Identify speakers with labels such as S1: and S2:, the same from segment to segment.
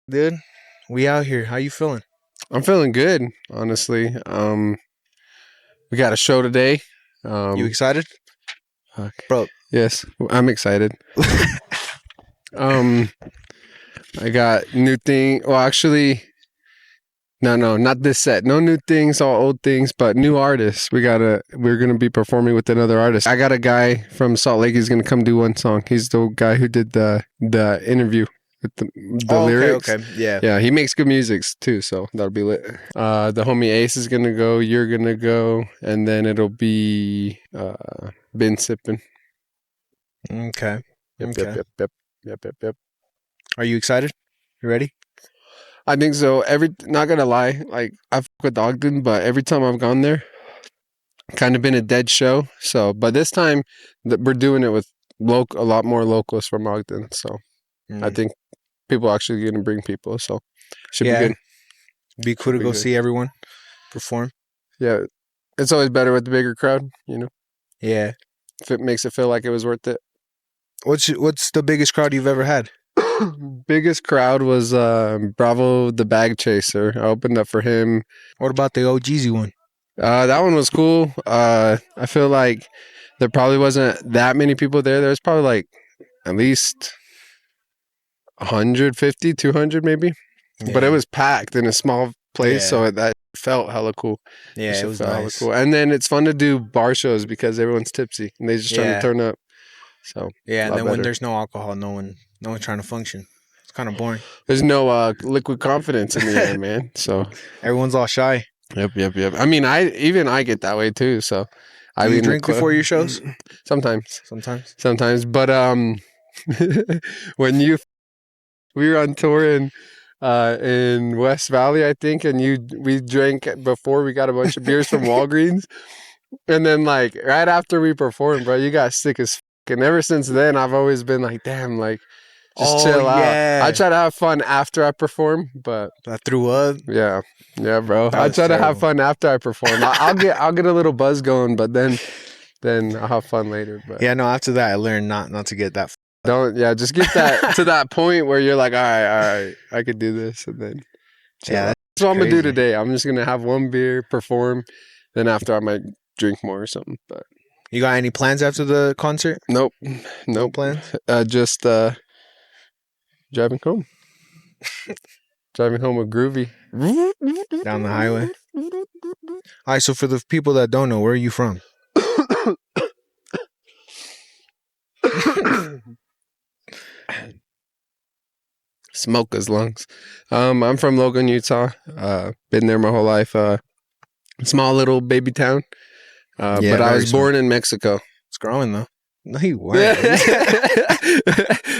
S1: Dude, we out here. How you feeling?
S2: I'm feeling good, honestly. We got a show today.
S1: You excited?
S2: Fuck.
S1: Bro.
S2: Yes, I'm excited. I got new thing. Well, actually, no, not this set. No new things, all old things, but new artists. We're gonna be performing with another artist. I got a guy from Salt Lake. He's gonna come do one song. He's the guy who did the interview with the lyrics.
S1: Okay. Yeah.
S2: Yeah, he makes good music too, so that'll be lit. The homie Ace is gonna go, you're gonna go, and then it'll be Been Sippin'.
S1: Okay.
S2: Yep.
S1: Are you excited? You ready?
S2: I think so. Not gonna lie, like I fuck with Ogden, but every time I've gone there, kind of been a dead show. So, but this time we're doing it with a lot more locals from Ogden. So, I think people actually gonna bring people. So, should be good.
S1: Be cool to go see everyone perform.
S2: Yeah, it's always better with the bigger crowd, you know.
S1: Yeah.
S2: If it makes it feel like it was worth it.
S1: What's the biggest crowd you've ever had?
S2: Biggest crowd was Bravo the Bag Chaser. I opened up for him.
S1: What about the OGZ one?
S2: That one was cool. I feel like there probably wasn't that many people there. There was probably like at least 150, 200 maybe. Yeah. But it was packed in a small place, so that felt hella cool.
S1: Yeah, it was nice.
S2: Cool. And then it's fun to do bar shows because everyone's tipsy and they're just trying to turn up. So
S1: yeah, and then when there's no alcohol, no one trying to function. It's kind of boring.
S2: There's no liquid confidence in the air, man. So
S1: everyone's all shy.
S2: Yep. I mean, I get that way too. So
S1: Do you drink before your shows?
S2: Sometimes. But when we were on tour in West Valley, I think, and we drank before we got a bunch of beers from Walgreens, and then like right after we performed, bro, you got sick as. And ever since then, I've always been like, damn, like, just chill out. I try to have fun after I perform, but
S1: I threw up.
S2: Yeah, bro. I try to have fun after I perform. I'll get a little buzz going, but then I'll have fun later. But
S1: yeah, no. After that, I learned not to get that.
S2: Just get that to that point where you're like, all right, I could do this, and then that's what I'm gonna do today. I'm just gonna have one beer, perform, then after I might drink more or something, but.
S1: You got any plans after the concert?
S2: Nope.
S1: No plans?
S2: Just driving home. Driving home with Groovy.
S1: Down the highway. All right, so for the people that don't know, where are you from?
S2: Smoke his lungs. I'm from Logan, Utah. Been there my whole life. Small little baby town. But I was born in Mexico.
S1: It's growing though. No, you weren't.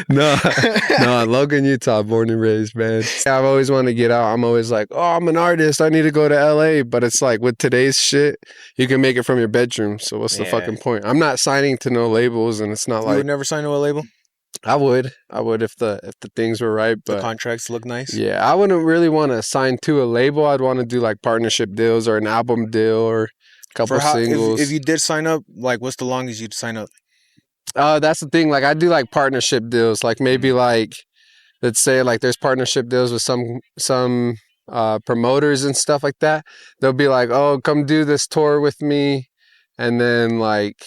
S2: no, Logan, Utah, born and raised, man. I've always wanted to get out. I'm always like, oh, I'm an artist. I need to go to LA. But it's like with today's shit, you can make it from your bedroom. So what's the fucking point? I'm not signing to no labels, and it's not like
S1: you would never sign to a label.
S2: I would if the things were right, but
S1: the contracts look nice.
S2: Yeah, I wouldn't really want to sign to a label. I'd want to do like partnership deals or an album deal or. Couple singles.
S1: If you did sign up, like what's the longest you'd sign up?
S2: That's the thing. Like I do like partnership deals. Like maybe like let's say like there's partnership deals with some promoters and stuff like that. They'll be like, oh, come do this tour with me, and then like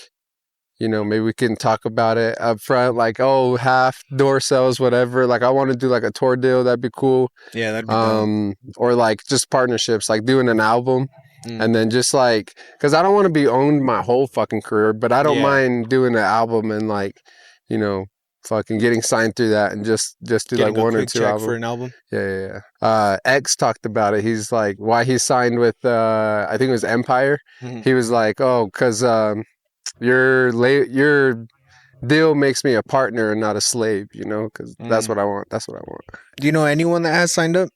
S2: maybe we can talk about it up front. Like half door sales, whatever. Like I want to do like a tour deal. That'd be cool.
S1: Yeah, that'd be dope.
S2: Or like just partnerships, like doing an album. And then just like, because I don't want to be owned my whole fucking career, but I don't mind doing an album and like, fucking getting signed through that and just do getting like one or two albums.
S1: For an album.
S2: Yeah. X talked about it. He's like, why he signed with, I think it was Empire. Mm-hmm. He was like, because your deal makes me a partner and not a slave, because that's what I want.
S1: Do you know anyone that has signed up?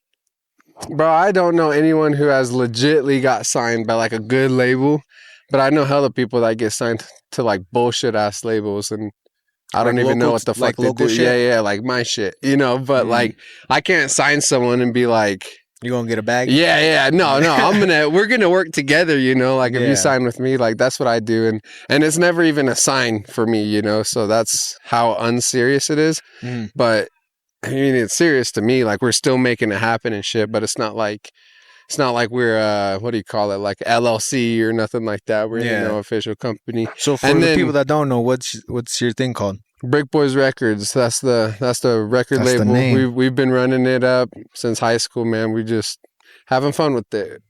S2: Bro, I don't know anyone who has legitly got signed by like a good label, but I know hella people that get signed to like bullshit ass labels, and I don't even know what the fuck they do. Shit? Yeah, like my shit, but like I can't sign someone and be like,
S1: you gonna get a bag?
S2: Yeah. No, we're gonna work together, like if you sign with me, like that's what I do, and it's never even a sign for me, so that's how unserious it is. But I mean, it's serious to me. Like we're still making it happen and shit, but it's not like we're what do you call it, like LLC or nothing like that. We're no official company.
S1: So for
S2: And
S1: the
S2: then
S1: people that don't know, what's your thing called?
S2: Brick Boys Records. That's the record
S1: That's the
S2: label.
S1: name.
S2: We've been running it up since high school, man. We just having fun with it,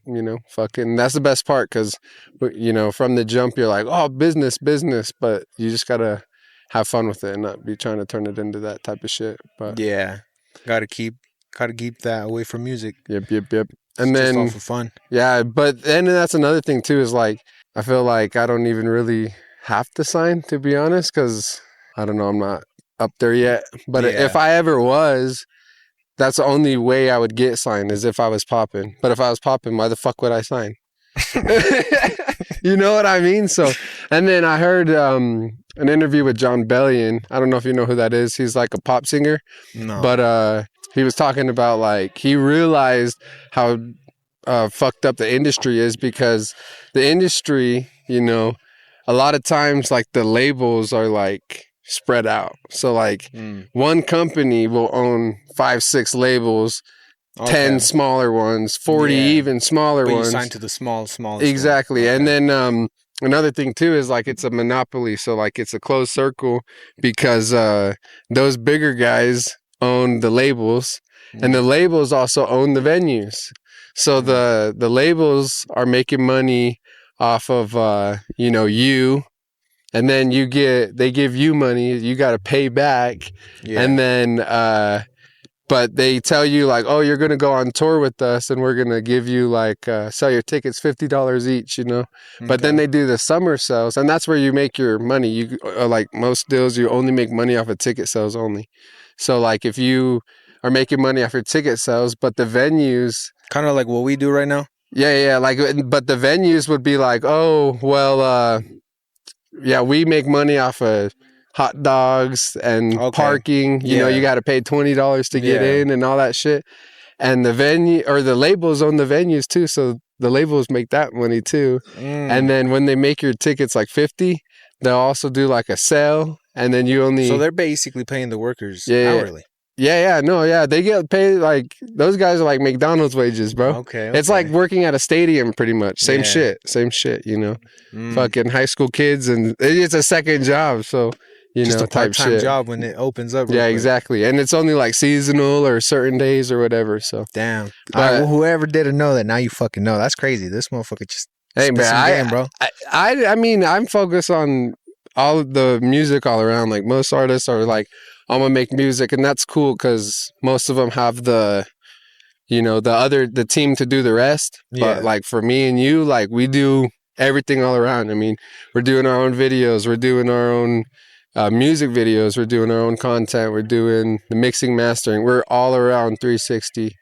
S2: fucking that's the best part because from the jump you're like, oh, business, but you just gotta have fun with it and not be trying to turn it into that type of shit. But
S1: Yeah, gotta keep that away from music.
S2: Yep.
S1: It's
S2: And
S1: just
S2: then
S1: all for fun.
S2: yeah, but then that's another thing too is like I feel like I don't even really have to sign, to be honest, because I don't know, I'm not up there yet. But if I ever was, that's the only way I would get signed is if I was popping. But if I was popping, why the fuck would I sign? You know what I mean? So, and then I heard an interview with John Bellion. I don't know if you know who that is. He's like a pop singer.
S1: No.
S2: But he was talking about like he realized how fucked up the industry is because the industry, a lot of times like the labels are like spread out. So like one company will own 5-6 labels, 10 smaller ones, 40 even smaller ones.
S1: But you sign to the smallest.
S2: Exactly. Okay. And then another thing too is like it's a monopoly. So like it's a closed circle because those bigger guys own the labels and the labels also own the venues. So the labels are making money off of you, and then they give you money, you got to pay back, and then but they tell you like, oh, you're gonna go on tour with us, and we're gonna give you like sell your tickets $50 each, But then they do the summer sales, and that's where you make your money. You like most deals, you only make money off of ticket sales only. So like if you are making money off your ticket sales, but the venues
S1: kind of like what we do right now.
S2: Yeah, like but the venues would be like, oh, well, we make money off of hot dogs and parking. You got to pay $20 to get in and all that shit. And the venue or the labels own the venues too, so the labels make that money too. And then when they make your tickets like 50, they'll also do like a sale, and then you only.
S1: So they're basically paying the workers hourly.
S2: Yeah. They get paid like those guys are like McDonald's wages, bro.
S1: Okay.
S2: It's like working at a stadium pretty much. Same shit, Fucking high school kids, and it's a second job, so
S1: just a
S2: type
S1: part-time
S2: shit.
S1: job when it opens up.
S2: Yeah, exactly. And it's only like seasonal or certain days or whatever. So
S1: damn. Well, whoever didn't know that, now you fucking know. That's crazy. This motherfucker just
S2: game,
S1: bro.
S2: I mean, I'm focused on all of the music all around. Like most artists are like, I'm gonna make music, and that's cool because most of them have the team to do the rest. But like for me and you, like we do everything all around. I mean, we're doing our own videos, we're doing our own music videos, we're doing our own content, we're doing the mixing, mastering. We're all around 360.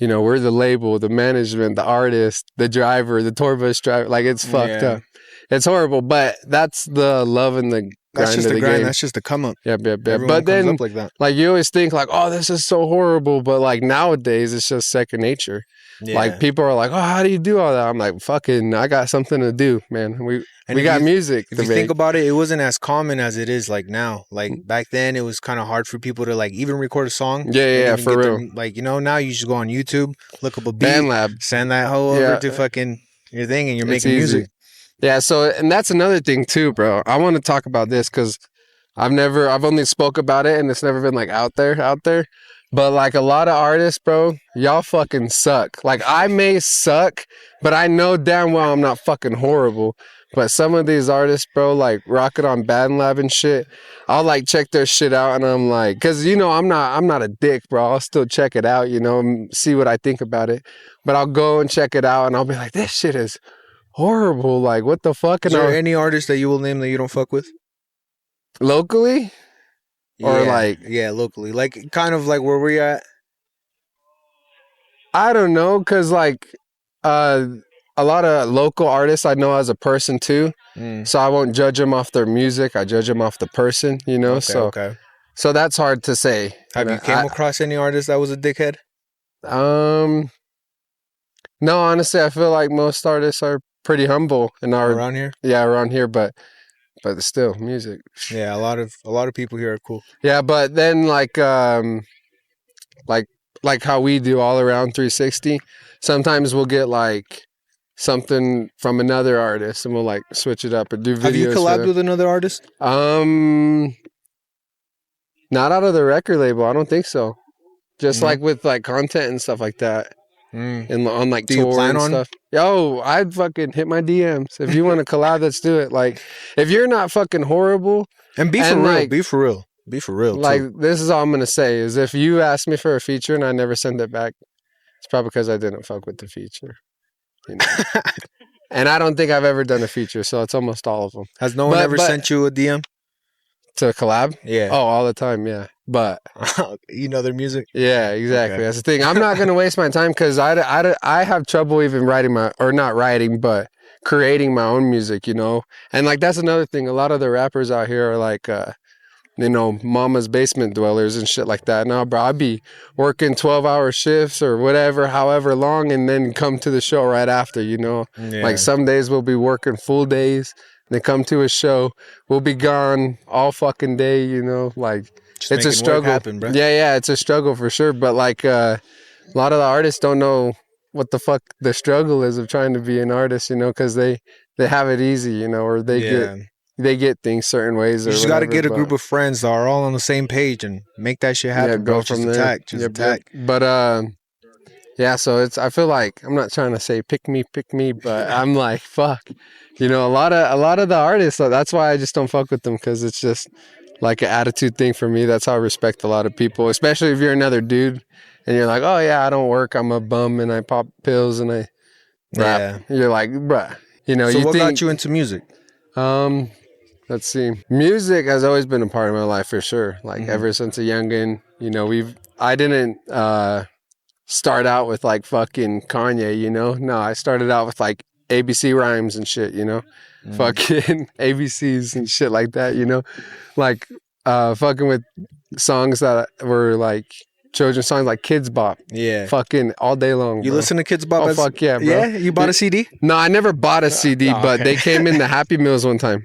S2: We're the label, the management, the artist, the driver, the tour bus driver. Like it's fucked up. It's horrible, but that's the love and the grind.
S1: That's just
S2: of the
S1: grind.
S2: game.
S1: That's just the come up.
S2: Yeah.
S1: Everyone
S2: But then,
S1: comes up like that.
S2: like you always think, like, oh, this is so horrible. But like nowadays, it's just second nature. Yeah. Like people are like, oh, how do you do all that? I'm like, fucking, I got something to do, man. We got music.
S1: If you think about it, it wasn't as common as it is like now. Like back then, it was kind of hard for people to like even record a song.
S2: Yeah, for real.
S1: Now you just go on YouTube, look up a beat,
S2: BandLab,
S1: send that hoe over to fucking your thing, and you're making music.
S2: Yeah. So, and that's another thing too, bro. I want to talk about this because I've only spoke about it and it's never been like out there. But like a lot of artists, bro, y'all fucking suck. Like I may suck, but I know damn well I'm not fucking horrible. But some of these artists, bro, like rocking on BandLab and shit, I'll like check their shit out and I'm like, cause I'm not a dick, bro. I'll still check it out, and see what I think about it. But I'll go and check it out and I'll be like, this shit is horrible. Like what the fuck?
S1: Is there any artist that you will name that you don't fuck with?
S2: Locally? Or
S1: locally. Like kind of like where we're at.
S2: I don't know, cause like a lot of local artists I know as a person too. So I won't judge them off their music. I judge them off the person, So that's hard to say.
S1: Have you came across any artist that was a dickhead?
S2: No, honestly, I feel like most artists are pretty humble
S1: around here.
S2: Yeah, around here, but still music.
S1: Yeah, a lot of people here are cool.
S2: Yeah, but then like like how we do all around 360. Sometimes we'll get like something from another artist and we'll like switch it up and do videos.
S1: Have you collabed with another artist?
S2: Not out of the record label. I don't think so. Just like with like content and stuff like that. And on like
S1: Do
S2: tour
S1: you plan
S2: and
S1: on?
S2: stuff. Yo, I'd fucking hit my DMs. If you want to collab, let's do it. Like, if you're not fucking horrible.
S1: And be for real.
S2: like,
S1: Be for real. Be for real.
S2: Like,
S1: too.
S2: this is all I'm going to say is if you ask me for a feature and I never send it back, it's probably because I didn't fuck with the feature. You know? And I don't think I've ever done a feature, so it's almost all of them.
S1: Has no one ever sent you a DM?
S2: To collab?
S1: Yeah.
S2: Oh, all the time, yeah. But
S1: you know their music?
S2: Yeah, exactly.
S1: Okay.
S2: That's the thing. I'm not going to waste my time because I have trouble even not creating my own music, you know? And like, that's another thing. A lot of the rappers out here are like, you know, mama's basement dwellers and shit like that. Now, bro, I'd be working 12-hour shifts or whatever, however long, and then come to the show right after, you know?
S1: Yeah.
S2: Like some days we'll be working full days, then come to a show. We'll be gone all fucking day, you know? Like, it's a struggle.
S1: Happen, bro.
S2: Yeah, it's a struggle for sure. But like a lot of the artists don't know what the fuck the struggle is of trying to be an artist, you know, because they have it easy, you know, or they get things certain ways.
S1: You just got to get a group of friends that are all on the same page and make that shit happen.
S2: Yeah,
S1: bro.
S2: go from
S1: just
S2: there.
S1: Attack. Just attack.
S2: But yeah, so I feel like I'm not trying to say pick me, but I'm like fuck, you know, a lot of the artists. So that's why I just don't fuck with them because it's just like an attitude thing for me. That's how I respect a lot of people, especially if you're another dude and you're like, oh yeah, I don't work, I'm a bum and I pop pills and I rap. Yeah. You're like, bruh, you know.
S1: So what got you into music?
S2: Let's see. Music has always been a part of my life for sure. Like ever since a youngin', you know, I didn't start out with like fucking Kanye, you know. No, I started out with like ABC rhymes and shit, you know. Fucking ABCs and shit like that, you know. Like fucking with songs that were like children's songs like Kids Bop.
S1: Yeah.
S2: Fucking all day long.
S1: You
S2: bro.
S1: listen to Kids Bop?
S2: Oh, fuck yeah, bro.
S1: Yeah? You bought a CD?
S2: No, I never bought a CD, but
S1: okay.
S2: they came in the Happy Meals one time.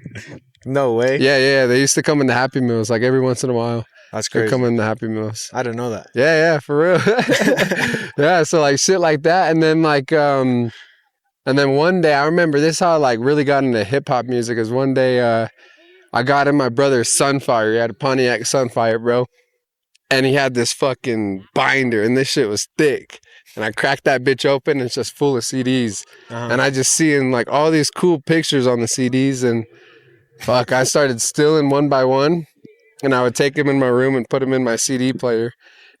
S1: No way.
S2: Yeah. They used to come in the Happy Meals like every once in a while.
S1: That's crazy.
S2: They come in the Happy Meals.
S1: I didn't know that.
S2: Yeah, for real. Yeah, so like shit like that. And then like, and then one day I remember this how I like really got into hip hop music is one day I got in my brother's Sunfire. He had a Pontiac Sunfire, bro. And he had this fucking binder and this shit was thick. And I cracked that bitch open and it's just full of CDs. And I just seeing like all these cool pictures on the CDs and fuck, I started stealing one by one. And I would take them in my room and put them in my CD player.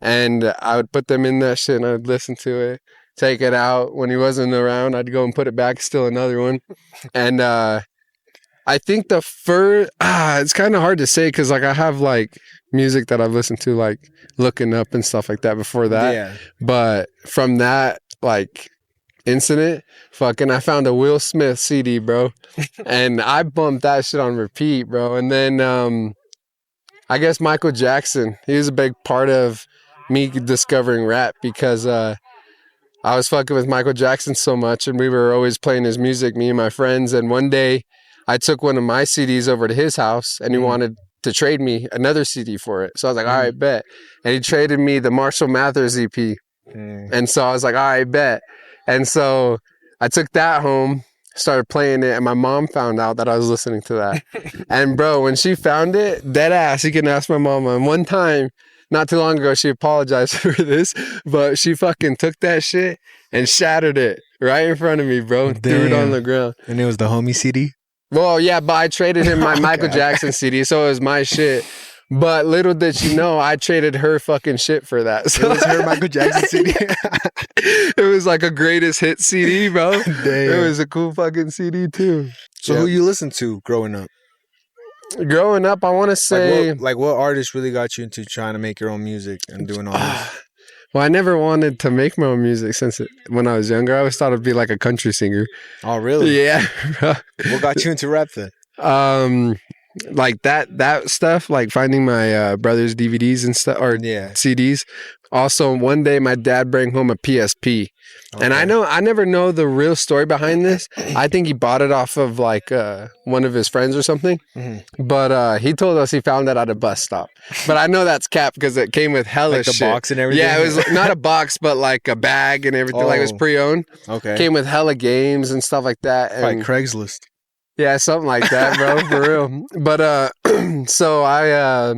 S2: And I would put them in that shit and I would listen to it. Take it out. When he wasn't around, I'd go and put it back, steal another one. And I think the first, it's kind of hard to say because like I have like music that I've listened to like looking up and stuff like that before that. Yeah. But from that like incident, fucking I found a Will Smith CD, bro. And I bumped that shit on repeat, bro. And then I guess Michael Jackson, he was a big part of me discovering rap because I was fucking with Michael Jackson so much and we were always playing his music, me and my friends. And one day I took one of my CDs over to his house and he wanted to trade me another CD for it. So I was like, all right, bet. And he traded me the Marshall Mathers EP. And so I was like, all right, bet. And so I took that home, started playing it, and my mom found out that I was listening to that. And bro, when she found it, dead ass, you can ask my mama. And one time, not too long ago, she apologized for this, but she fucking took that shit and shattered it right in front of me, bro. Damn. Threw it on the ground.
S1: And it was the homie CD?
S2: Well, yeah, but I traded him my Michael Jackson CD, so it was my shit. But little did she know, I traded her fucking shit for that. So
S1: it was her Michael Jackson CD?
S2: It was like a greatest hit CD, bro.
S1: Damn.
S2: It was a cool fucking CD too.
S1: So who you listened to growing up?
S2: Growing up, I want to say...
S1: Like what artist really got you into trying to make your own music and doing all this?
S2: Well, I never wanted to make my own music when I was younger. I always thought I'd be like a country singer.
S1: Oh, really?
S2: Yeah.
S1: What got you into rap then?
S2: Like that stuff, like finding my brother's DVDs and stuff or CDs. Also, one day my dad brought home a PSP.
S1: Okay.
S2: And I never know the real story behind this. I think he bought it off of like one of his friends or something.
S1: Mm-hmm.
S2: But he told us he found it at a bus stop. But I know that's cap because it came with hella
S1: Like the
S2: shit.
S1: box and everything?
S2: Yeah, it was not a box, but like a bag and everything. Like it was
S1: Oh.
S2: pre-owned.
S1: Okay.
S2: Came with hella games and stuff like that. And
S1: Like Craigslist.
S2: yeah, something like that, bro, for real. But so I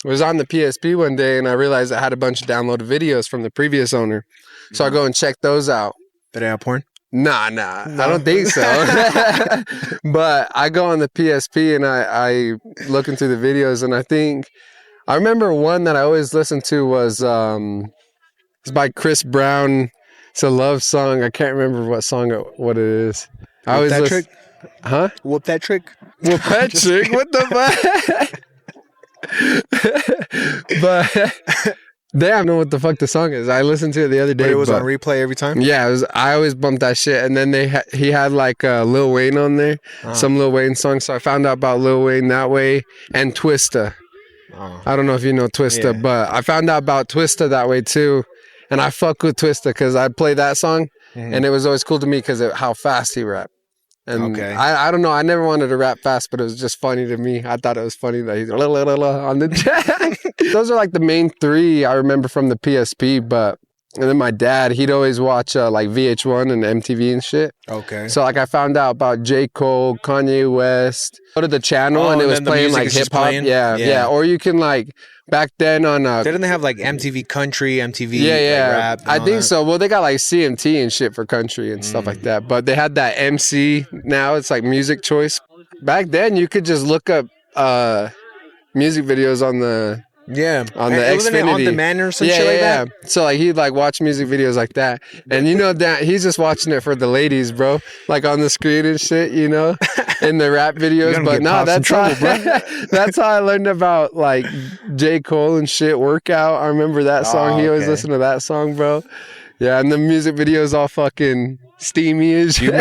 S2: was on the PSP one day and I realized I had a bunch of downloaded videos from the previous owner. So I go and check those out.
S1: Did they have porn?
S2: Nah,
S1: No.
S2: I don't think so. But I go on the PSP and I look into the videos and I remember one that I always listened to was it's by Chris Brown. It's a love song. I can't remember what it is. I always
S1: that
S2: listen.
S1: trick?
S2: Huh?
S1: Whoop that trick?
S2: Well, pet chick. What the fuck? But they don't know what the fuck the song is. I listened to it the other day.
S1: But it was on replay every time?
S2: Yeah, I always bumped that shit. And then he had like Lil Wayne on there, some Lil Wayne songs. So I found out about Lil Wayne that way and Twista. I don't know if you know Twista, but I found out about Twista that way too. And I fuck with Twista because I play that song, and it was always cool to me because of how fast he rapped. And I don't know, I never wanted to rap fast, but it was just funny to me. I thought it was funny that he's on the jack. Those are like the main three I remember from the PSP, and then my dad, he'd always watch like VH1 and MTV and shit.
S1: Okay.
S2: So like I found out about J. Cole, Kanye West. Go to the channel and it was playing like hip hop. Yeah. Or you can like back then on
S1: didn't they have like MTV Country, MTV
S2: yeah.
S1: like, rap?
S2: I think so. Well, they got like CMT and shit for country and stuff like that. But they had that MC. Now it's like Music Choice. Back then you could just look up music videos on the Xfinity.
S1: Wasn't it on demand or some shit like that?
S2: So like he'd like watch music videos like that, and you know that he's just watching it for the ladies, bro. Like on the screen and shit, you know, in the rap videos. But no, that's how that's how I learned about like J. Cole and shit. Workout. I remember that song. He always listened to that song, bro. Yeah, and the music videos all fucking steamy as shit.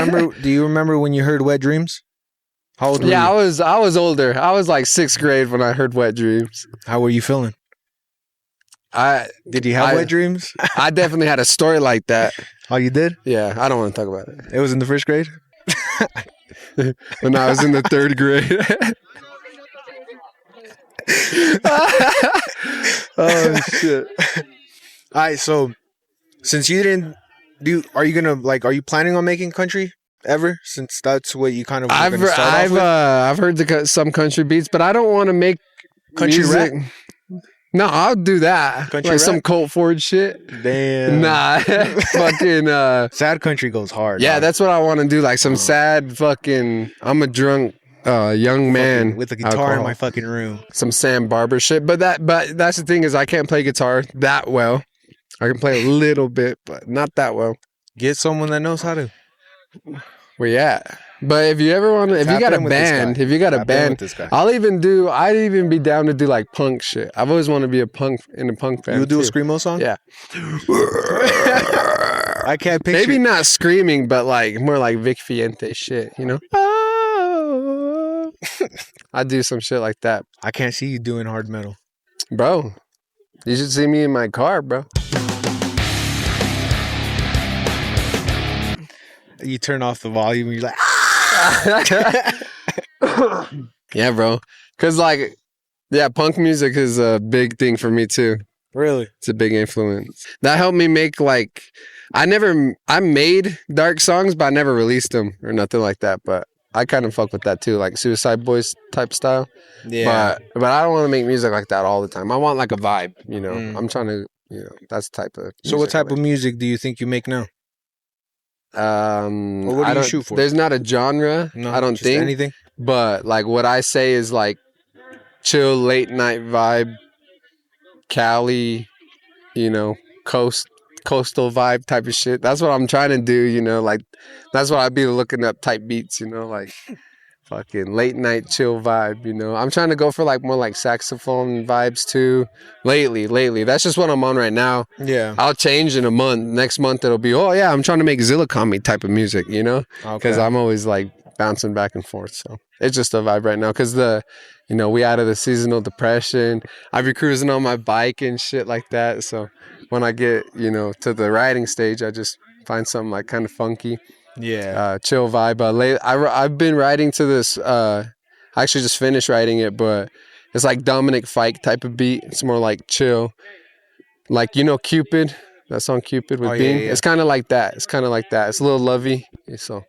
S1: Do you remember when you heard Wet Dreams? How old were you?
S2: I was older. I was like 6th grade when I heard Wet Dreams.
S1: How were you feeling? Did you have wet dreams?
S2: I definitely had a story like that.
S1: Oh, you did?
S2: Yeah, I don't want to talk about it.
S1: It was in the 1st grade?
S2: When I was in the 3rd grade. Oh shit.
S1: All right, so since you didn't are you planning on making country ever? Since that's what you kind of
S2: I've heard some country beats, but I don't want to make
S1: country
S2: music.
S1: rap.
S2: No, I'll do that.
S1: Country
S2: like
S1: rap?
S2: some Colt Ford shit.
S1: Damn.
S2: Nah, fucking.
S1: Sad country goes hard.
S2: Yeah,
S1: dog.
S2: that's what I want to do. Like some sad fucking. I'm a drunk young man
S1: with a guitar in my fucking room.
S2: Some Sam Barber shit. But that's the thing is I can't play guitar that well. I can play a little bit, but not that well.
S1: Get someone that knows how to.
S2: Well, yeah. But if you ever want to, if you got a band, I'd even be down to do like punk shit. I've always wanted to be a punk band.
S1: You would do a screamo song?
S2: Yeah.
S1: I can't picture.
S2: Maybe not screaming, but like more like Vic Fiente shit, you know? I'd do some shit like that.
S1: I can't see you doing hard metal.
S2: Bro, you should see me in my car, bro.
S1: You turn off the volume and you're like,
S2: yeah, bro. Cause like, yeah, punk music is a big thing for me too.
S1: Really?
S2: It's a big influence. That helped me make like, I made dark songs, but I never released them or nothing like that. But I kind of fuck with that too, like Suicide Boys type style.
S1: Yeah.
S2: But I don't want to make music like that all the time. I want like a vibe, you know. I'm trying to, that's the type of.
S1: So what type of music do you think you make now? Or what do you shoot for?
S2: There's not a genre.
S1: No,
S2: I don't think
S1: anything.
S2: But like what I say is like chill late night vibe, Cali, coastal vibe type of shit. That's what I'm trying to do. Like that's what I'd be looking up type beats. Like fucking late night chill vibe. I'm trying to go for like more like saxophone vibes too. Lately, that's just what I'm on right now.
S1: Yeah,
S2: I'll change in a month. Next month it'll be I'm trying to make Zillakami type of music. Because I'm always like bouncing back and forth. So it's just a vibe right now because we out of the seasonal depression. I be cruising on my bike and shit like that. So when I get, to the riding stage, I just find something like kind of funky, chill vibe. I've been riding to this, I actually just finished writing it, but it's like Dominic Fike type of beat. It's more like chill. Like, Cupid, that song Cupid with Bean.
S1: Yeah.
S2: It's kind of like that. It's a little lovey. So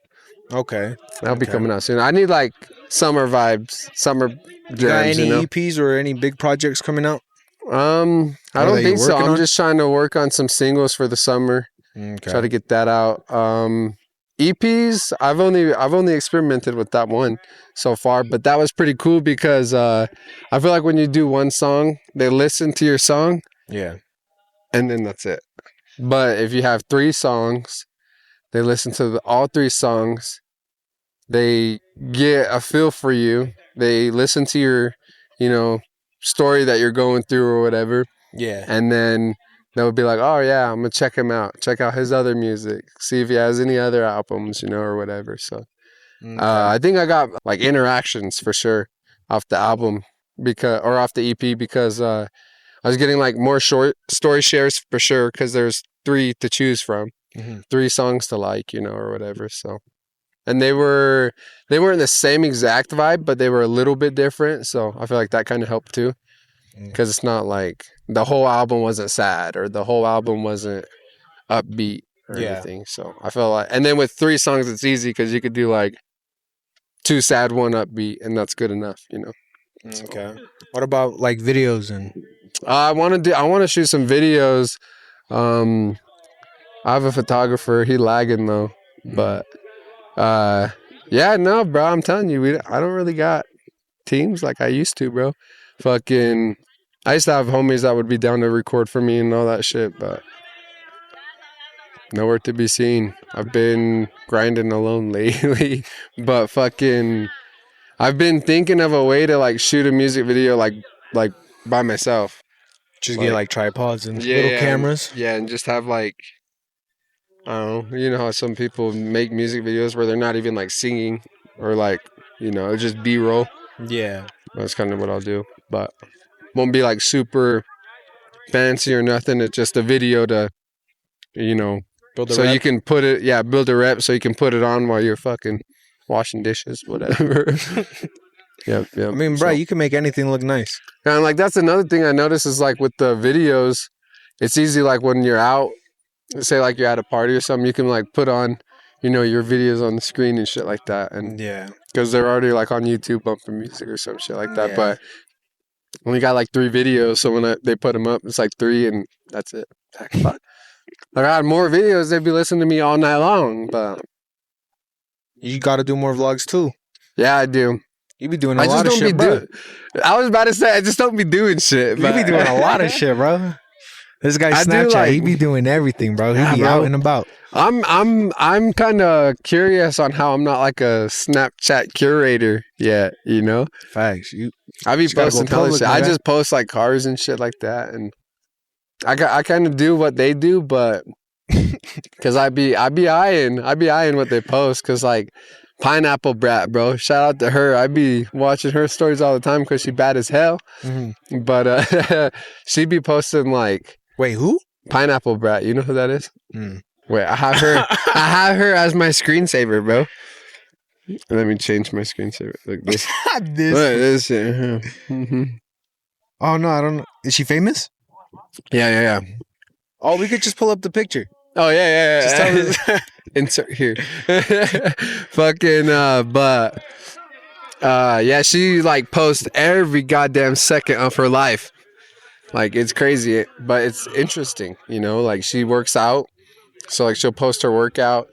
S1: Okay.
S2: that'll be coming out soon. I need like summer vibes, summer jams.
S1: You got any EPs or any big projects coming out?
S2: I don't think so. I'm just trying to work on some singles for the summer.
S1: Okay.
S2: Try to get that out. EPs, I've only experimented with that one so far, but that was pretty cool because I feel like when you do one song, they listen to your song.
S1: Yeah.
S2: And then that's it. But if you have 3 songs, they listen to all 3 songs. They get a feel for you. They listen to your, story that you're going through or whatever.
S1: Yeah.
S2: And then they'll be like, oh, yeah, I'm going to check him out. Check out his other music. See if he has any other albums, or whatever. So I think I got like interactions for sure off the album or off the EP because I was getting like more short story shares for sure because there's 3 to choose from, 3 songs to like, or whatever. So, and they weren't the same exact vibe, but they were a little bit different. So I feel like that kind of helped too because it's not like the whole album wasn't sad or the whole album wasn't upbeat or anything. So I felt like, and then with 3 songs, it's easy because you could do like 2 sad, 1 upbeat, and that's good enough,
S1: Okay. What about like videos and?
S2: I want to shoot some videos. I have a photographer. He lagging though, but no, bro. I'm telling you, I don't really got teams like I used to, bro. Fucking, I used to have homies that would be down to record for me and all that shit, but nowhere to be seen. I've been grinding alone lately, but fucking, I've been thinking of a way to like shoot a music video like by myself.
S1: Just get like tripods and little cameras.
S2: And just have like, I don't know, you know how some people make music videos where they're not even like singing or like, it's just B-roll.
S1: Yeah.
S2: That's kind of what I'll do, but won't be like super fancy or nothing. It's just a video to,
S1: build a
S2: so
S1: rep.
S2: you can put it, build a rep so you can put it on while you're fucking washing dishes, whatever. Yep.
S1: I mean, bro, you can make anything look nice.
S2: And like that's another thing I noticed is like with the videos, it's easy like when you're out, say like you're at a party or something, you can like put on, your videos on the screen and shit like that. And because they're already like on YouTube bumping music or some shit like that. Yeah. But when you got like 3 videos, so when they put them up, it's like 3 and that's it. Like I had more videos, they'd be listening to me all night long. But
S1: you got to do more vlogs too.
S2: Yeah, I do.
S1: You be doing a lot of shit, bro.
S2: I was about to say, I just don't be doing shit.
S1: You be doing a lot of shit, bro. This guy Snapchat, he be doing everything, bro. He be out and about.
S2: I'm kind of curious on how I'm not like a Snapchat curator yet,
S1: Facts.
S2: I be posting hella shit. I just post like cars and shit like that, and I kind of do what they do, but because I be eyeing what they post, because like Pineapple Brat, bro. Shout out to her. I be watching her stories all the time because she bad as hell. Mm-hmm. But she be posting like,
S1: wait, who?
S2: Pineapple Brat. You know who that is? Wait, I have her. I have her as my screensaver, bro. Let me change my screensaver. Like this. This shit. Mm-hmm.
S1: Oh no, I don't know. Is she famous?
S2: Yeah.
S1: Oh, we could just pull up the picture.
S2: Oh yeah.
S1: Just tell us.
S2: Insert here. Fucking yeah, she like posts every goddamn second of her life. Like it's crazy, but it's interesting, like she works out. So like she'll post her workout,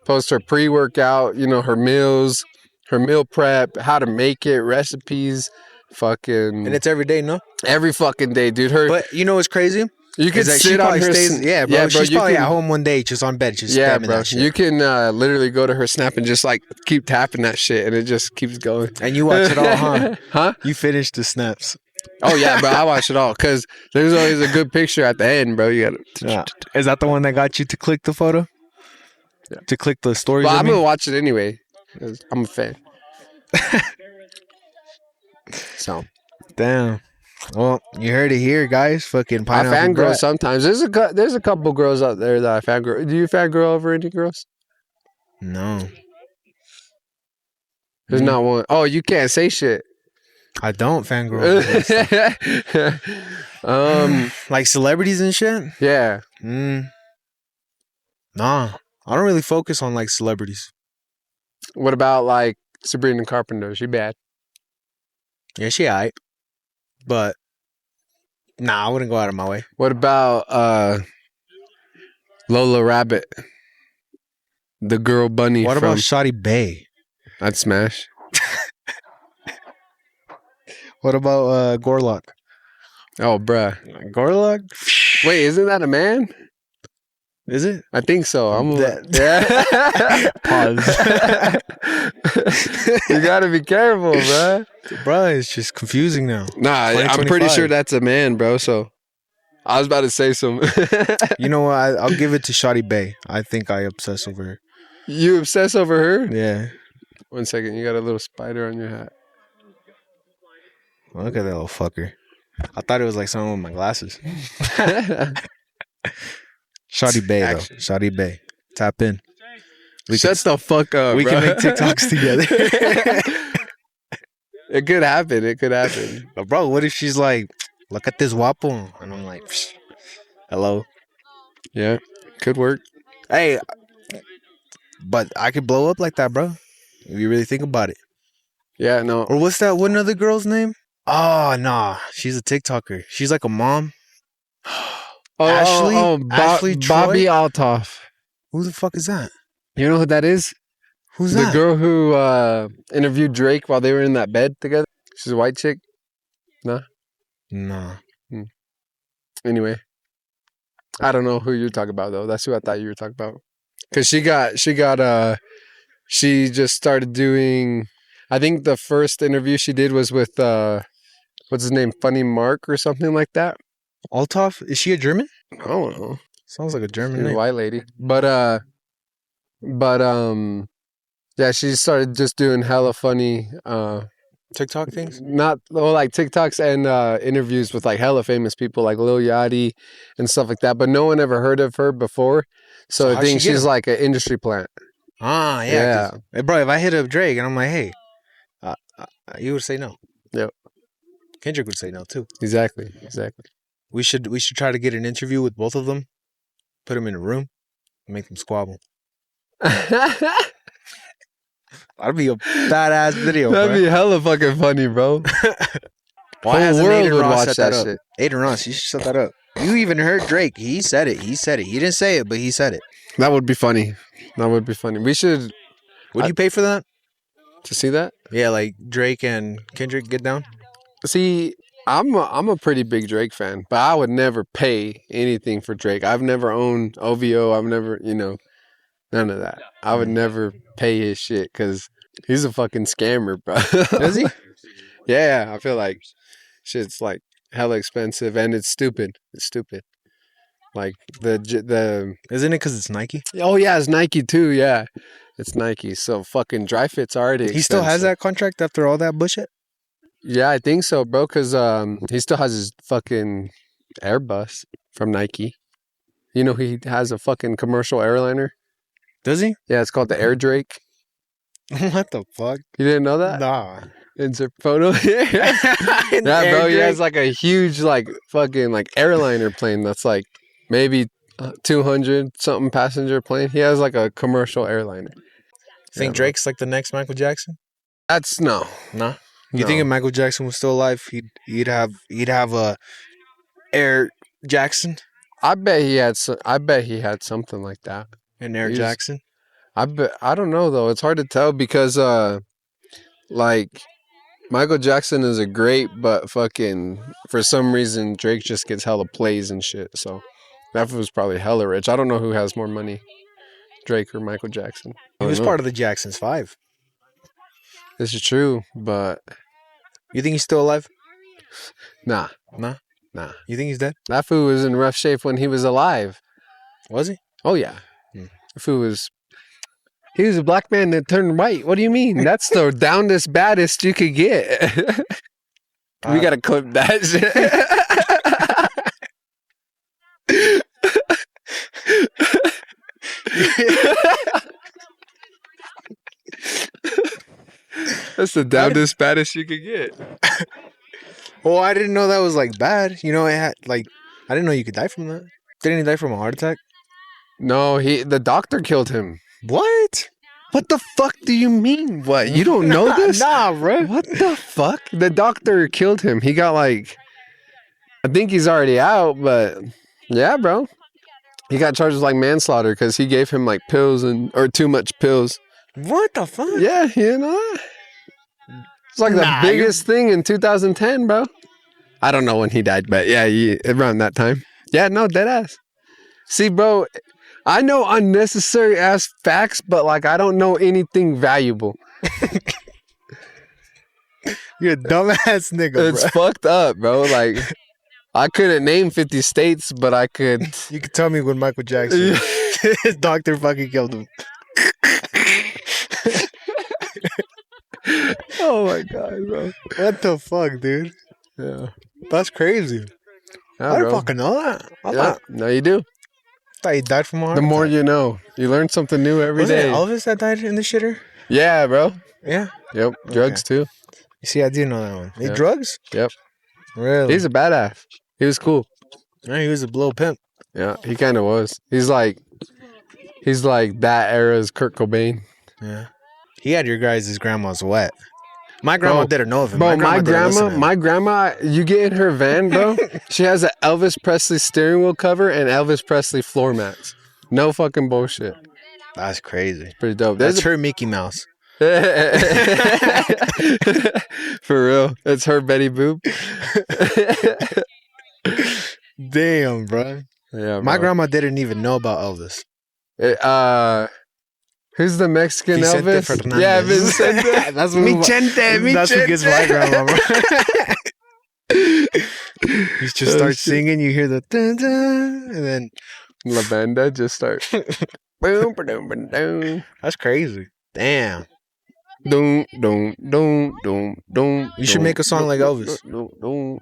S2: post her pre-workout, her meals, her meal prep, how to make it, recipes, fucking.
S1: And it's every day, no?
S2: Every fucking day, dude.
S1: But you know what's crazy?
S2: You can sit on her.
S1: Yeah, bro. She's probably at home one day, just on bed, just spamming that shit.
S2: You can literally go to her Snap and just like keep tapping that shit, and it just keeps going.
S1: And you watch it all, huh?
S2: Huh?
S1: You finished the snaps.
S2: Oh yeah, bro. I watch it all because there's always a good picture at the end, bro. You gotta.
S1: Is that the one that got you to click the photo? Yeah. To click the stories?
S2: Well, I'm gonna watch it anyway. I'm a fan. So
S1: Damn. Well, you heard it here, guys. Fucking
S2: I
S1: pineapple
S2: fangirl
S1: brat.
S2: sometimes. There's a couple girls out there that I fangirl. Do you fangirl over any girls?
S1: No,
S2: There's not one. Oh, you can't say shit.
S1: I don't fangirl over that stuff. Like celebrities and shit.
S2: Yeah.
S1: Nah, I don't really focus on like celebrities.
S2: What about like Sabrina Carpenter? She bad.
S1: Yeah, she aight. But nah, I wouldn't go out of my way.
S2: What about Lola Rabbit? The girl bunny.
S1: What about Shotty Bay?
S2: I'd smash.
S1: What about Gorlock?
S2: Oh, bruh.
S1: Gorlock?
S2: Wait, isn't that a man?
S1: Is it?
S2: I think so.
S1: Pause.
S2: You gotta be careful, bruh.
S1: Bruh, it's just confusing now.
S2: Nah, I'm pretty sure that's a man, bro. So I was about to say some.
S1: You know what? I'll give it to Shotty Bay. I think I obsess over her.
S2: You obsess over her?
S1: Yeah.
S2: 1 second. You got a little spider on your hat.
S1: Look at that little fucker. I thought it was like someone with my glasses. Shotty Bay, though. Shotty Bay. Tap in.
S2: Shut the fuck up,
S1: We
S2: bro.
S1: can make TikToks together.
S2: It could happen. It could happen.
S1: But bro, what if she's like, look at this wapo? And I'm like, psh, hello.
S2: Yeah, could work.
S1: Hey, but I could blow up like that, bro. If you really think about it.
S2: Yeah, no.
S1: Or what's that one other girl's name? Oh, nah. She's a TikToker. She's like a mom. Ashley? Ashley Troy?
S2: Bobby Altoff.
S1: Who the fuck is that?
S2: You know who that is?
S1: Who's
S2: The
S1: that?
S2: girl who interviewed Drake while they were in that bed together. She's a white chick. Nah.
S1: Nah.
S2: Anyway, I don't know who you're talking about though. That's who I thought you were talking about. Cause she just started doing. I think the first interview she did was with what's his name, Funny Mark or something like that.
S1: Althoff? Is she a German?
S2: I don't know.
S1: Sounds like a German
S2: She's a
S1: name.
S2: white lady, but yeah, she started just doing hella funny
S1: TikTok things?
S2: like TikToks and interviews with like hella famous people like Lil Yachty and stuff like that. But no one ever heard of her before, so I
S1: how'd she
S2: think
S1: get
S2: she's
S1: him?
S2: like an industry plant.
S1: Ah, yeah.
S2: Yeah.
S1: Hey, bro, if I hit up Drake and I'm like, hey, you would say no.
S2: Yep.
S1: Kendrick would say no too.
S2: Exactly.
S1: We should try to get an interview with both of them, put them in a room, and make them squabble. That'd be a badass video,
S2: That'd
S1: bro.
S2: be hella fucking funny, bro.
S1: Why
S2: Whole
S1: hasn't
S2: world
S1: Aiden
S2: would
S1: Ross
S2: watch
S1: set that
S2: that
S1: up?
S2: shit.
S1: Aiden Ross, you should set that up. You even heard Drake. He said it. He didn't say it, but he said it.
S2: That would be funny. We should
S1: Would you pay for that?
S2: to see that.
S1: Yeah, like Drake and Kendrick get down.
S2: See, I'm a pretty big Drake fan, but I would never pay anything for Drake. I've never owned OVO. I've never, none of that. I would never pay his shit because he's a fucking scammer, bro.
S1: Is he?
S2: Yeah, I feel like shit's like hella expensive and it's stupid. It's stupid. Like the
S1: Isn't it because it's Nike?
S2: oh yeah, it's Nike too. Yeah, it's Nike. So fucking dry fit's already expensive.
S1: He still has that contract after all that bullshit?
S2: Yeah, I think so, bro. Because he still has his fucking Airbus from Nike. You know, he has a fucking commercial airliner.
S1: Does he?
S2: Yeah, it's called the Air Drake.
S1: What the fuck?
S2: You didn't know that?
S1: Nah.
S2: Insert photo. Yeah, bro. He has like a huge, like fucking like airliner plane that's like maybe 200 something passenger plane. He has like a commercial airliner.
S1: Think Drake's like the next Michael Jackson?
S2: That's no.
S1: Nah. You think if Michael Jackson was still alive, he'd have a Air Jackson?
S2: I bet he had something like that.
S1: An Air Jackson?
S2: I don't know though. It's hard to tell because like Michael Jackson is a great, but fucking for some reason Drake just gets hella plays and shit. So that was probably hella rich. I don't know who has more money, Drake or Michael Jackson.
S1: He was part of the Jacksons 5.
S2: This is true, but
S1: You think he's still alive?
S2: nah.
S1: You think he's dead?
S2: That fool was in rough shape when he was alive.
S1: Was he?
S2: Oh yeah,
S1: Hmm.
S2: that fool was He was a black man that turned white. What do you mean? That's the downest, baddest you could get. We gotta clip that shit. That's the downest, baddest you could get.
S1: Well, I didn't know that was like bad. You know, it had like I didn't know you could die from that. Didn't he die from a heart attack?
S2: No, the doctor killed him.
S1: What?
S2: What the fuck do you mean? What? You don't know this?
S1: Nah, bro.
S2: What the fuck? The doctor killed him. He got like, I think he's already out, but yeah, bro. He got charged with like manslaughter because he gave him like pills or too much pills.
S1: What the fuck?
S2: Yeah, you know. It's like the biggest thing in 2010, bro. I don't know when he died, but yeah, around that time. Yeah, no, dead ass. See, bro, I know unnecessary ass facts, but like I don't know anything valuable.
S1: You're a dumbass nigga,
S2: It's
S1: bro.
S2: fucked up, bro. Like I couldn't name 50 states, but I could.
S1: You could tell me when Michael Jackson, his doctor fucking killed him.
S2: Oh my god, bro.
S1: What the fuck, dude?
S2: Yeah.
S1: That's crazy.
S2: Yeah,
S1: I didn't
S2: bro.
S1: fucking know that. I
S2: Yeah. No, you do.
S1: thought he died from a heart
S2: The more
S1: attack.
S2: you know. You learn something new every
S1: Wasn't it
S2: day.
S1: Elvis that died in the shitter?
S2: Yeah, bro.
S1: Yeah.
S2: Yep. Drugs too.
S1: You see, I did know that one. He
S2: Yeah.
S1: drugs?
S2: Yep.
S1: Really?
S2: He's a badass. He was cool.
S1: Yeah, he was a blow pimp.
S2: Yeah, he kind of was. He's like that era's Kurt Cobain.
S1: Yeah. He had your guys' grandma's wet. My grandma
S2: Bro,
S1: didn't know of him.
S2: Bro,
S1: didn't listen to him.
S2: my grandma, you get in her van, bro. She has an Elvis Presley steering wheel cover and Elvis Presley floor mats. No fucking bullshit.
S1: That's crazy.
S2: Pretty dope.
S1: That's her Mickey Mouse.
S2: For real. It's her Betty Boop.
S1: Damn, bro.
S2: Yeah, bro.
S1: My grandma didn't even know about Elvis.
S2: Who's the Mexican
S1: Vicente
S2: Elvis?
S1: Fernandez.
S2: Yeah, Vicente.
S1: That's what
S2: Michente.
S1: That's what gets my grandma, bro. You just start
S2: shit.
S1: singing, you hear the dun dun, and then
S2: La Banda just start. Boom, ba-dum, ba-dum.
S1: that's crazy. Damn.
S2: Dum, dum, dum, dum, dum,
S1: You should
S2: dum,
S1: make a song
S2: dum,
S1: like
S2: dum,
S1: Elvis.
S2: dum, dum.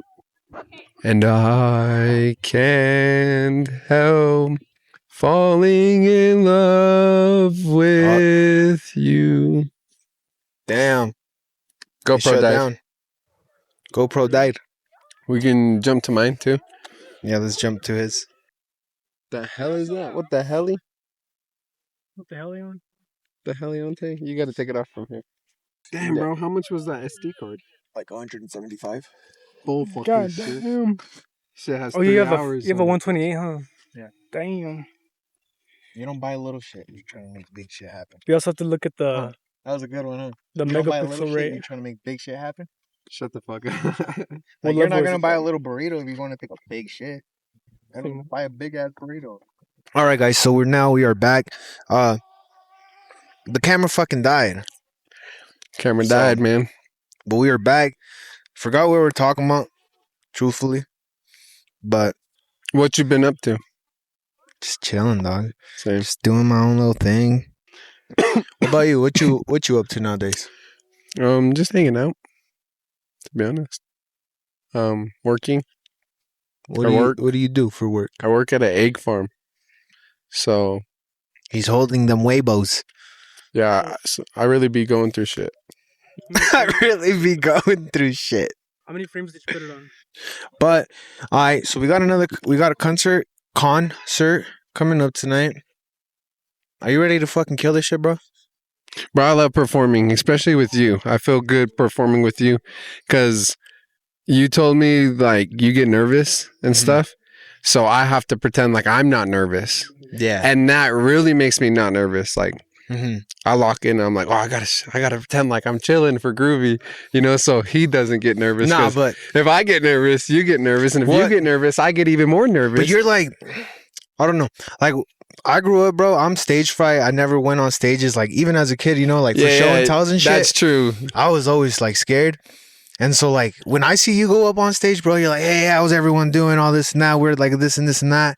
S2: And I can't help falling in love with you.
S1: Damn. He
S2: GoPro
S1: shut
S2: died.
S1: down. GoPro died.
S2: We can jump to mine too.
S1: Yeah, let's jump to his.
S2: The hell is that? What the hell?
S3: What the hell are you on?
S2: The Heliante? You got to take it off from here. Damn, bro. How much was that SD card?
S1: Like 175.
S2: Full fucking
S3: God
S2: shit.
S3: damn.
S2: Shit has
S3: Oh,
S2: 3
S3: you have
S2: hours.
S3: a
S2: on it.
S3: 128, huh?
S1: Yeah.
S3: Damn.
S1: You don't buy little shit. You're trying to make big shit happen.
S3: You also have to look at the
S1: That was a good one, huh?
S3: the
S1: You don't buy a little
S3: megapixel
S1: shit,
S3: rate.
S1: you're trying to make big shit happen.
S2: Shut the fuck up.
S1: Like,
S3: What
S1: you're not
S3: level is
S1: gonna
S3: it?
S1: buy a little burrito if you want to take a big shit. I
S3: Same.
S1: don't buy a big ass burrito. All right, guys. So we are back. The camera fucking died,
S2: Camera
S1: So-
S2: died, man.
S1: but we are back. Forgot what we were talking about, truthfully. But
S2: What you been up to?
S1: just chilling, dog.
S2: Same.
S1: Just doing my own little thing. What about you? What you up to nowadays?
S2: Just hanging out. To be honest. Working.
S1: What
S2: I work.
S1: What do you do for work?
S2: I work at an egg farm. So
S1: He's holding them Weibos.
S2: yeah, I really be going through shit.
S1: I really be going through shit.
S3: How many frames did you put it on?
S1: But all right, so we got a concert coming up tonight. Are you ready to fucking kill this shit, bro?
S2: Bro, I love performing, especially with you. I feel good performing with you because you told me like you get nervous and stuff. So I have to pretend like I'm not nervous.
S1: Yeah.
S2: And that really makes me not nervous. Like
S1: Mm-hmm.
S2: I lock in, I'm like, oh, I gotta pretend like I'm chilling for Groovy, so he doesn't get nervous.
S1: Nah,
S2: 'Cause
S1: but
S2: if I get nervous, you get nervous, and if you
S1: What?
S2: get nervous, I get even more nervous.
S1: but you're like, I don't know. Like I grew up, bro. I'm stage fright. I never went on stages. Like even as a kid, like for show and tells and shit.
S2: That's true.
S1: I was always like scared. And so like when I see you go up on stage, bro, you're like, hey, how's everyone doing? All this and that. We're like this and this and that.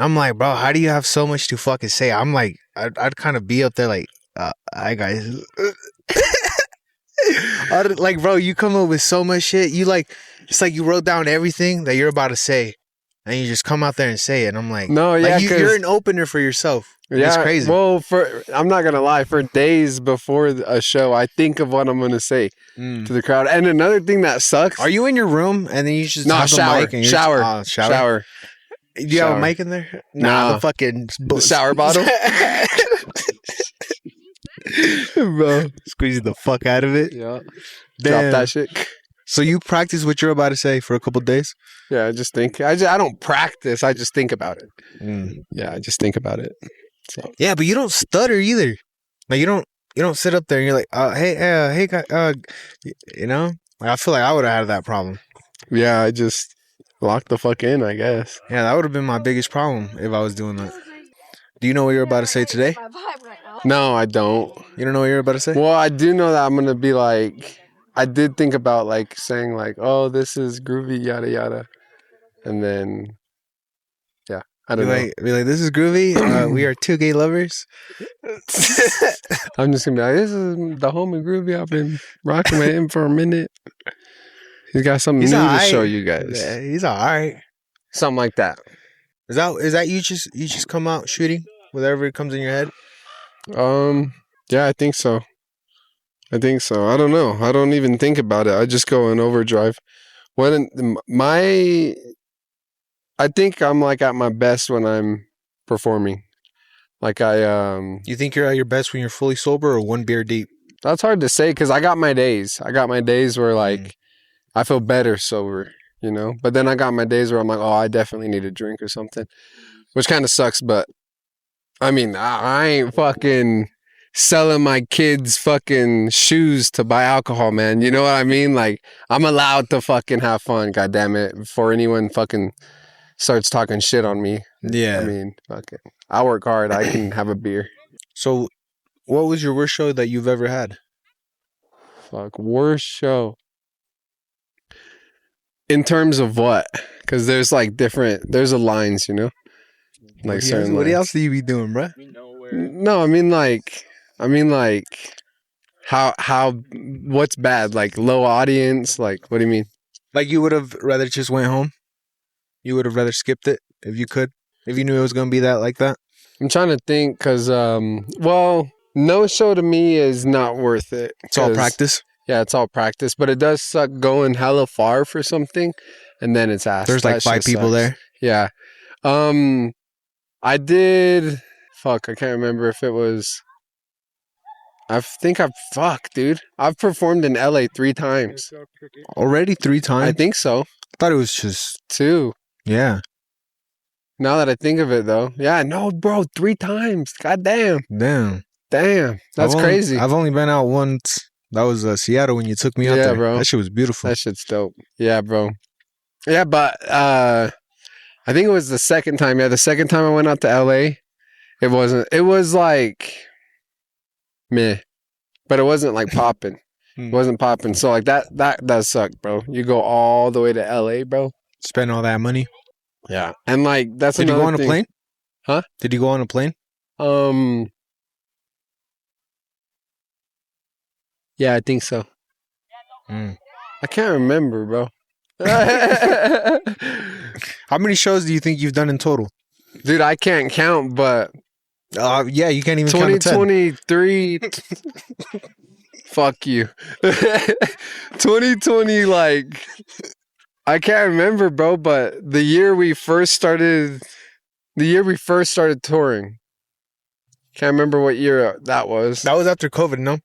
S1: I'm like, bro, how do you have so much to fucking say? I'm like, I'd kind of be up there like Hi guys. Like, bro, you come up with so much shit. You like, it's like you wrote down everything that you're about to say, and you just come out there and say it. And I'm like,
S2: No, yeah,
S1: like you're
S2: 'cause-
S1: an opener for yourself. And it's
S2: Yeah,
S1: crazy.
S2: well, I'm not gonna lie. For days before a show, I think of what I'm gonna say to the crowd. And another thing that sucks.
S1: Are you in your room and then you just
S2: No,
S1: have
S2: shower,
S1: the mic and you're
S2: shower.
S1: shower? Do you have a
S2: Shower.
S1: mic in there? Nah,
S2: No.
S1: the fucking
S2: The shower bottle?
S1: bro. Squeeze the fuck out of it.
S2: Yeah,
S1: Damn.
S2: drop that shit.
S1: So you practice what you're about to say for a couple days?
S2: Yeah, I just think. I don't practice. I just think about it.
S1: Mm.
S2: Yeah, I just think about it. So
S1: Yeah, but you don't stutter either. Like you don't sit up there and you're like, hey, guy, you know. Like, I feel like I would have had that problem.
S2: yeah, I just lock the fuck in. I guess.
S1: Yeah, that would have been my biggest problem if I was doing that. Do you know what you're about to say today?
S2: No, I don't.
S1: You don't know what you're about to say?
S2: Well, I do know that I'm gonna be like. I did think about like saying like, "Oh, this is groovy, yada yada," and then, yeah, I don't know.
S1: Be like, this is Groovy. We are two gay lovers.
S2: I'm just gonna be like, "This is the homie Groovy. I've been rocking with him for a minute. He's got something
S1: He's
S2: new to
S1: alright.
S2: show you guys.
S1: Yeah, he's all right.
S2: Something like that."
S1: Is that you just come out shooting whatever comes in your head?
S2: Yeah, I think so. I don't know. I don't even think about it. I just go in overdrive. I think I'm like at my best when I'm performing. Like
S1: You think you're at your best when you're fully sober or one beer deep?
S2: that's hard to say because I got my days. I got my days where like I feel better sober, you know. But then I got my days where I'm like, oh, I definitely need a drink or something, which kind of sucks. But I mean, I ain't fucking selling my kids fucking shoes to buy alcohol, man. You know what I mean? Like I'm allowed to fucking have fun. God damn it! Before anyone fucking starts talking shit on me.
S1: Yeah.
S2: I mean, fucking, I work hard. I can have a beer.
S1: So, what was your worst show that you've ever had?
S2: Fuck, worst show. In terms of what? Because there's like there's a lines, you know? Like certain
S1: What
S2: lines.
S1: else do you be doing, bruh?
S2: No, I mean like how what's bad? Like low audience? Like what do you mean?
S1: Like you would have rather just went home? You would have rather skipped it if you could? If you knew it was going to be that like that?
S2: I'm trying to think because well, no show to me is not worth it.
S1: It's all
S2: 'cause-
S1: practice?
S2: Yeah, it's all practice, but it does suck going hella far for something, and then it's ass.
S1: There's like
S2: That
S1: 5
S2: shit
S1: people
S2: sucks.
S1: there.
S2: Yeah. I did. Fuck, I can't remember if it was. Dude. I've performed in LA 3 times.
S1: Already 3 times?
S2: I think so.
S1: I thought it was just,
S2: 2.
S1: yeah.
S2: Now that I think of it, though. Yeah, no, bro, 3 times. God damn.
S1: Damn.
S2: Damn. That's crazy.
S1: I've only been out once. That was Seattle when you took me out
S2: Yeah,
S1: there.
S2: bro.
S1: That shit was beautiful.
S2: That shit's dope. Yeah, bro. Yeah, but I think it was the second time. Yeah, the second time I went out to LA, it was like meh. But it wasn't like popping. It wasn't popping. So like that does suck, bro. You go all the way to LA, bro.
S1: Spend all that money.
S2: Yeah. And like that's
S1: Did you
S2: another
S1: go on a
S2: thing.
S1: plane?
S2: Huh?
S1: Did you go on a plane?
S2: Yeah, I think so.
S1: Mm.
S2: I can't remember, bro.
S1: How many shows do you think you've done in total?
S2: Dude, I can't count, but
S1: Yeah, you can't even count to 10.
S2: 2023 fuck you. 2020 like I can't remember, bro, but the year we first started touring. Can't remember what year that was.
S1: That was after COVID, no?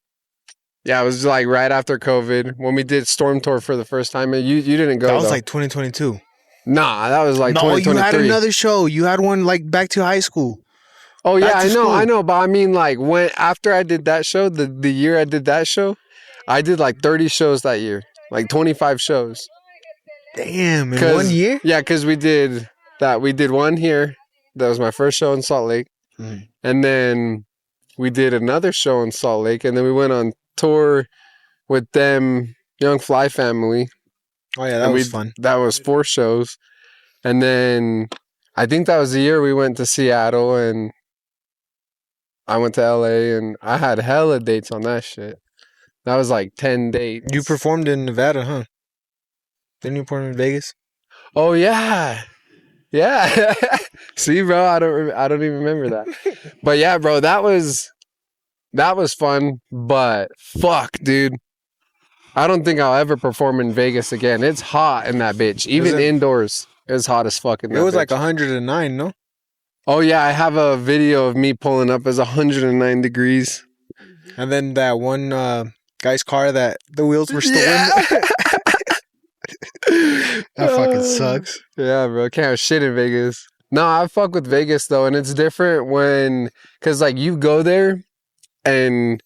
S2: Yeah, it was like right after COVID when we did Storm Tour for the first time. You didn't go.
S1: That was
S2: though.
S1: like 2022.
S2: Nah, that was like
S1: No,
S2: 2023.
S1: you had another show. You had one like back to high school.
S2: Oh yeah,
S1: back to school.
S2: I know, but I mean like when after I did that show, the year I did that show, I did like 30 shows that year, like 25 shows.
S1: Damn, in
S2: 'Cause-
S1: 1 year?
S2: Yeah, because we did one here. That was my first show in Salt Lake,
S1: Mhm.
S2: and then we did another show in Salt Lake, and then we went on tour with them, Young Fly Family.
S1: Oh yeah, that
S2: And
S1: was fun.
S2: That was 4 shows. And then I think that was the year we went to Seattle and I went to LA and I had hella dates on that shit. That was like 10 dates.
S1: You performed in Nevada, huh? Didn't you perform in Vegas?
S2: Oh yeah. Yeah. See, bro, I don't even remember that. But yeah, bro, that was fun, but fuck, dude. I don't think I'll ever perform in Vegas again. It's hot in that bitch. Even indoors, it's hot as fuck in that
S1: It was
S2: bitch.
S1: like 109, no?
S2: Oh yeah, I have a video of me pulling up as 109 degrees.
S1: And then that one guy's car that the wheels were stolen.
S2: Yeah.
S1: That fucking sucks.
S2: Yeah, bro. Can't have shit in Vegas. No, I fuck with Vegas though, and it's different when, cause like you go there and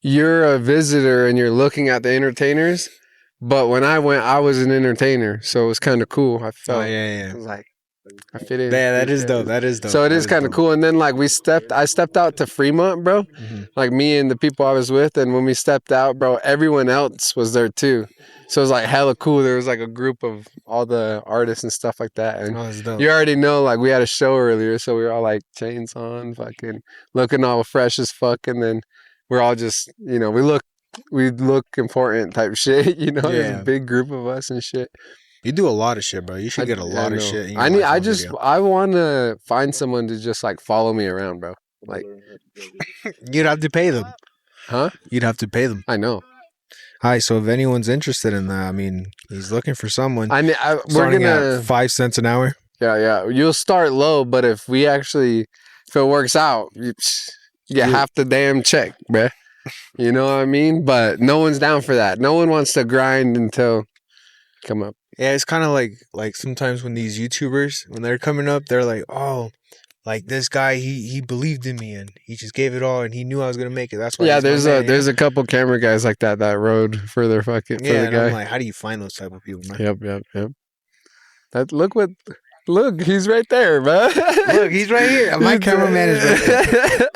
S2: you're a visitor and you're looking at the entertainers. But when I went, I was an entertainer, so it was kind of cool. I felt,
S1: yeah.
S2: I was like, I fit in.
S1: Yeah, that is dope. That is dope.
S2: So it is kind of cool. And then like I stepped out to Fremont, bro.
S1: Mm-hmm.
S2: Like me and the people I was with, and when we stepped out, bro, everyone else was there too. So it was like hella cool. There was like a group of all the artists and stuff like that. And
S1: That's dope.
S2: you already know, like we had a show earlier, so we were all like chains on, fucking looking all fresh as fuck, and then we're all just, we look important type shit, There's
S1: Yeah.
S2: a big group of us and shit.
S1: You do a lot of shit, bro. You should get a lot of
S2: know.
S1: shit. In your life on video.
S2: I want to find someone to just like follow me around, bro. Like,
S1: You'd have to pay them.
S2: huh?
S1: You'd have to pay them.
S2: I know.
S1: All right, so if anyone's interested in that, I mean, he's looking for someone.
S2: We're
S1: Starting
S2: gonna,
S1: at 5 cents an hour.
S2: yeah. You'll start low, but if it works out, you get half the damn check, bruh. You know what I mean? But no one's down for that. No one wants to grind until come up.
S1: Yeah, it's kind of like sometimes when these YouTubers, when they're coming up, they're like, oh, like this guy, he believed in me and he just gave it all and he knew I was gonna make it. That's why.
S2: Yeah,
S1: he's my man,
S2: there's a couple camera guys like that rode for their fucking
S1: yeah.
S2: for the
S1: And
S2: guy.
S1: I'm like, how do you find those type of people, man?
S2: Yep. Look, he's right there, man.
S1: Look, he's right here. My cameraman is right there.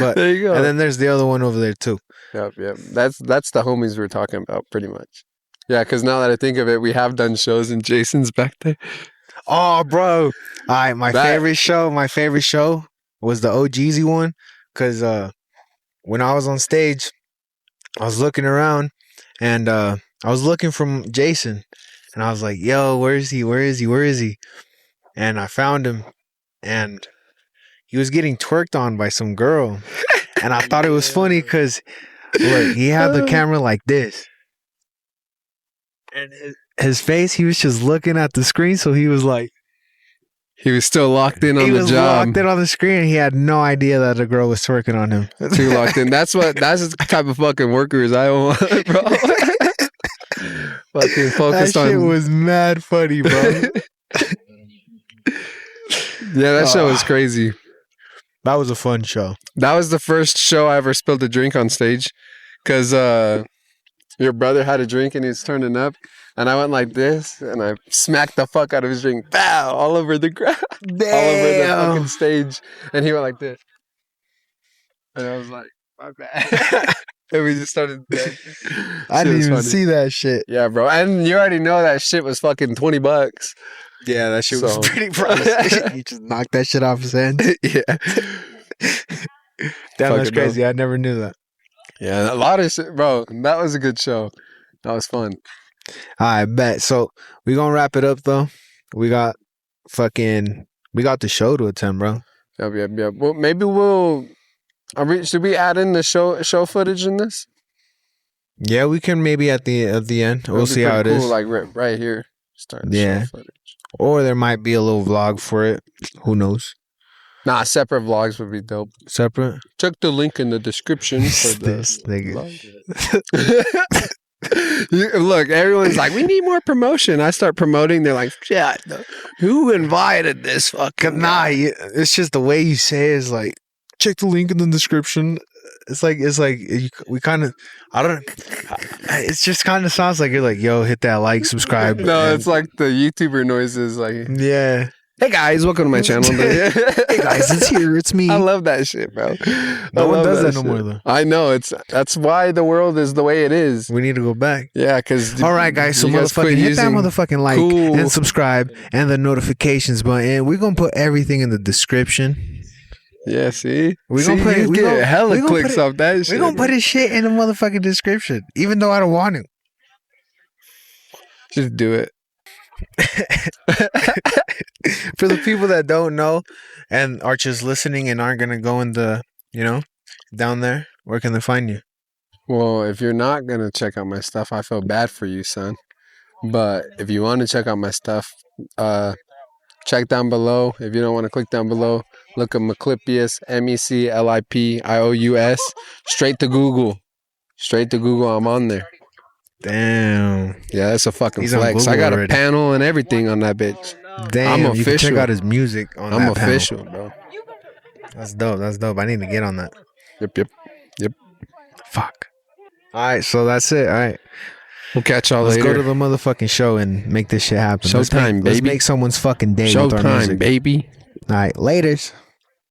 S1: But
S2: there you go.
S1: and then there's the other one over there too.
S2: Yep. That's the homies we're talking about, pretty much. Yeah, because now that I think of it, we have done shows and Jason's back there.
S1: Oh, bro. All right, my favorite show was the OGZ one. Because when I was on stage, I was looking around and I was looking for Jason. And I was like, yo, where is he? And I found him. And he was getting twerked on by some girl. And I thought it was funny because, look, he had the camera like this. And his face, he was just looking at the screen. So he was like,
S2: he was still locked in on the job.
S1: He was locked in on the screen. And he had no idea that a girl was twerking on him.
S2: Too locked in. That's the type of fucking workers I want, bro. Fucking focused
S1: that
S2: on.
S1: That shit was mad funny, bro.
S2: Yeah, that show was crazy.
S1: That was a fun show.
S2: That was the first show I ever spilled a drink on stage. Because your brother had a drink and he was turning up. And I went like this and I smacked the fuck out of his drink. Bow! All over the ground.
S1: Damn.
S2: All over the fucking stage. And he went like this. And I was like, my bad. And we just started dancing.
S1: I didn't even see that shit.
S2: Yeah, bro. And you already know that shit was fucking $20.
S1: Yeah, that shit was pretty pricey. You just knocked that shit off his hand.
S2: Yeah.
S1: Damn, that's crazy. I never knew that.
S2: Yeah, a lot of shit, bro. That was a good show. That was fun.
S1: I bet. So we gonna wrap it up though. We got the show to attend, bro.
S2: Yep. Well, maybe should we add in the show footage in this?
S1: Yeah, we can maybe at the end. We'll see how it is.
S2: Like right here. Start the show footage.
S1: Or there might be a little vlog for it. Who knows?
S2: Nah, separate vlogs would be dope.
S1: Separate?
S2: Check the link in the description for
S1: this nigga.
S2: Look, everyone's like, we need more promotion. I start promoting. They're like, shit, who invited this fucking
S1: Nah, it's just the way you say it is like, check the link in the description. It's like we kind of, I don't, it just kind of sounds like you're like, yo, hit that like, subscribe.
S2: No, it's like the YouTuber noises. Like,
S1: yeah.
S2: Hey guys, welcome to my channel.
S1: Hey guys, it's me.
S2: I love that shit, bro.
S1: No one does that no more though.
S2: I know, that's why the world is the way it is.
S1: We need to go back.
S2: Yeah, because
S1: all right, guys. So motherfucking hit that motherfucking like and subscribe and the notifications button. We're gonna put everything in the description.
S2: Yeah, see?
S1: We
S2: See,
S1: gonna put
S2: you
S1: it. We
S2: get
S1: gonna,
S2: hella
S1: we gonna
S2: clicks
S1: put it,
S2: off that shit.
S1: we gonna put his shit in the motherfucking description, even though I don't want to.
S2: Just do it.
S1: For the people that don't know and are just listening and aren't gonna go in the, down there, where can they find you?
S2: Well, if you're not going to check out my stuff, I feel bad for you, son. But if you want to check out my stuff, check down below. If you don't want to click down below, look at Meclipious, Meclipious. Straight to Google. Straight to Google. I'm on there.
S1: Damn.
S2: Yeah, that's a fucking
S1: He's on
S2: flex. I
S1: Google
S2: got
S1: already.
S2: a panel and everything on that bitch.
S1: Damn,
S2: I'm
S1: you can check
S2: official.
S1: out his music on
S2: I'm
S1: that panel.
S2: official, bro.
S1: That's dope. That's dope. I need to get on that.
S2: Yep.
S1: Fuck. All right, so that's it. All right.
S2: We'll catch y'all
S1: Let's
S2: later.
S1: go to the motherfucking show and make this shit happen.
S2: Showtime,
S1: Let's
S2: baby.
S1: make someone's fucking day with our
S2: Showtime,
S1: music.
S2: baby.
S1: All right, laters.